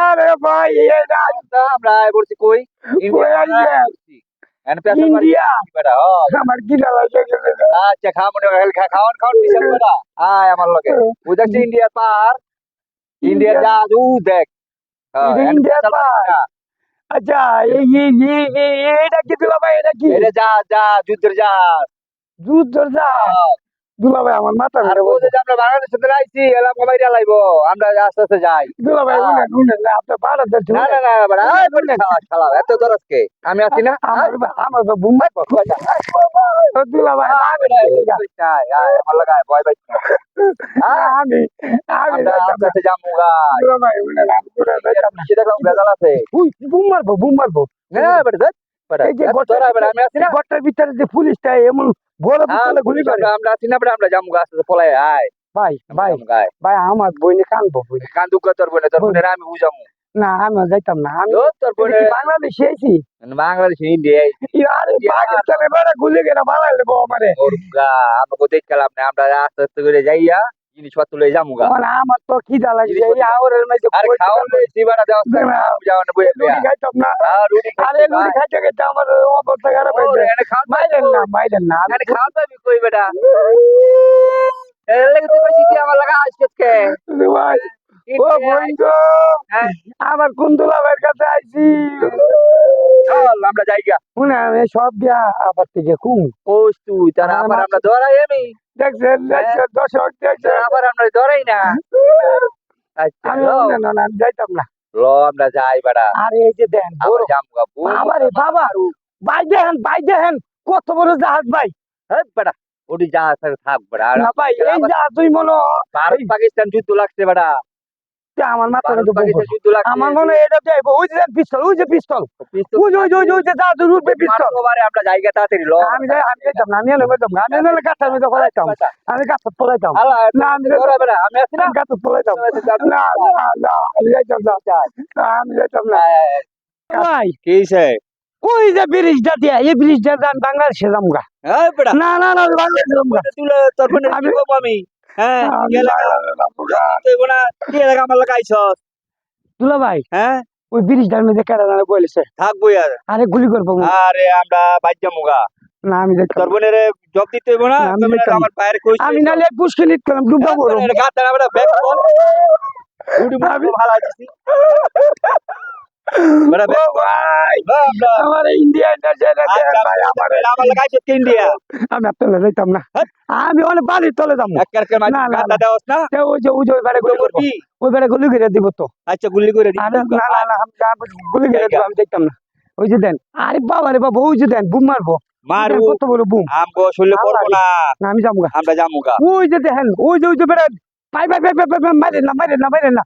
আরে ভাই এটা আমরা বলছি কই ইন্ডিয়া আমার কিনা লাগে আচ্ছা খা মনে খাওয়ান খাওয়ান বিশাল বেড়া আয় আমার লগে ওই দেখছি ইন্ডিয়ার পার ইন্ডিয়ার জাহাজ ও দেখ ইন্ডিয়া আচ্ছা এটা কি দুলা ভাই এটা কি এটা জাহাজ জাহাজ যুদ্ধের জাহাজ যুদ্ধ দুলা ভাই আমার মাথা আর ও যে আমরা বাংলাদেশে তো আইছি এলাম মোবাইল লাইবো আমরা আস্তে আস্তে যাই দুলা ভাই উনি না আপনি ভারত যাচ্ছেন না না না বড় আয় বল না শালা এত দরজকে আমি আছি না আমার তো বুম্বাই দুলা ভাই আমার লাগায় ভয় পাই আমি আমি আস্তে আস্তে যামুগা দুলা ভাই উনি না সেটা দেখলাম ভেজাল আছে বুম মারবো হ্যাঁ বেটা এই যে আমি আছি না গটার ভিতরে যে পুলিশটা এমন বড় পিস্তলে গুলি করে আমরা আছি না আমরা যামুগা আস্তে পলাই আয় ভাই ভাই আমার বইনে কানবো কান্দুক তোর বোনে তোর বোনের আমি বুঝামু না আমি যাইতাম না আমি তোর বোনে বাংলাদেশে আইছি বাংলাদেশ ইন্ডিয়া আরে পাকিস্তানে বড় গুলি করে বাড়াই দেবো আমারে ওরগা আমাকে দেখলাম না আমরা আস্তে আস্তে করে যাইয়া জিনিসপত্র লই যামুগা মানে আমার তো খিদা লাগছে এই আওরের মধ্যে আরে খাওয়া লই সিবানা দেওয়া যাওয়া না বই রুটি খাইতাম না রুটি আরে রুটি খাইতে খাইতে আমার অবস্থা খারাপ হয়ে যায় এনে খাওয়া মাইলেন না এনে খাওয়া পাবি কই বেটা এর লাগি তুই কইছিস কি আমার লাগা আজকে ভাই ও বন্ধু আমার কুন্দুলা ভাইয়ের কাছে আইছি চল আমরা যাইগা শুনে আমি সব দিয়া আবার থেকে কুম কোস তুই তার আবার আমরা ধরাই আমি দেখছেন দর্শক দেখছেন আবার আমরা ধরাই না আচ্ছা আমি যাইতাম না ল আমরা যাই বেটা আরে এই যে দেন আমরা যামুগা বাবারে বাবা ভাই দেখেন কত বড় জাহাজ ভাই হ্যাঁ বেটা ওটি জাহাজ থাক বেটা না ভাই এই জাহাজ তুই মনে ভারত পাকিস্তান যুদ্ধ লাগছে বেটা আমার মাথা পাকিস্তান যুদ্ধ লাগছে আমার মনে এটা যাইবো ওই যে পিস্তল ওই যে জাহাজ উঠবে পিস্তল আমরা জায়গা তাড়াতাড়ি ল আমি যাইতাম না আমি এনে যাইতাম না আমি এনে গাছের মধ্যে ফলাইতাম আমি গাছের ফলাইতাম না আমি আমি আছি না গাছের ফলাইতাম না আমি যাইতাম না আমি যাইতাম না ভাই কি সে ওই যে ব্রিজটা দিয়া এই ব্রিজটা আমি বাংলাদেশে যামগা হ্যাঁ বেটা না বাংলাদেশে যামগা তুলে তোর ফোনে আমি আমি হ্যাঁ তুই বোনা কি লাগা আমার লাগাইছস দুলা ভাই হ্যাঁ ওই ব্রিজটার মধ্যে কেডা জানা বলেছে থাকবো আর আরে গুলি করবো আরে আমরা বাইজা মুগা না আমি যাইতাম তোর বোনের জব দিতে হইব না আমার পায়ের কই আমি নালে পুষ্কে নিত করলাম ডুবা বড় গাত দাঁড়া বেটা ব্যাক বল উড়ি মারবি ভালো আছিস বেটা ও ভাই আমার ইন্ডিয়া ভাই আমার লাগাইছ কি ইন্ডিয়া আমি আপনার যাইতাম না আমি অনেক বাড়ির তলে যাবো একার মাঝে গাত দাওস না ওই যে বেড়ে গুলি করবো ওই বেড়ে গুলি করে দিব তো আচ্ছা গুলি করে দিই না গুলি করে দিব আমি দেখতাম না ওই যে দেন আরে বাবা রে বাবা ওই যে দেন বুম মারবো মারু কত বড় বুম আমগো শুনলে করবো না আমি যাবো আমরা যামুগা ওই যে দেখেন ওই যে বেড়ে পাই মারেন না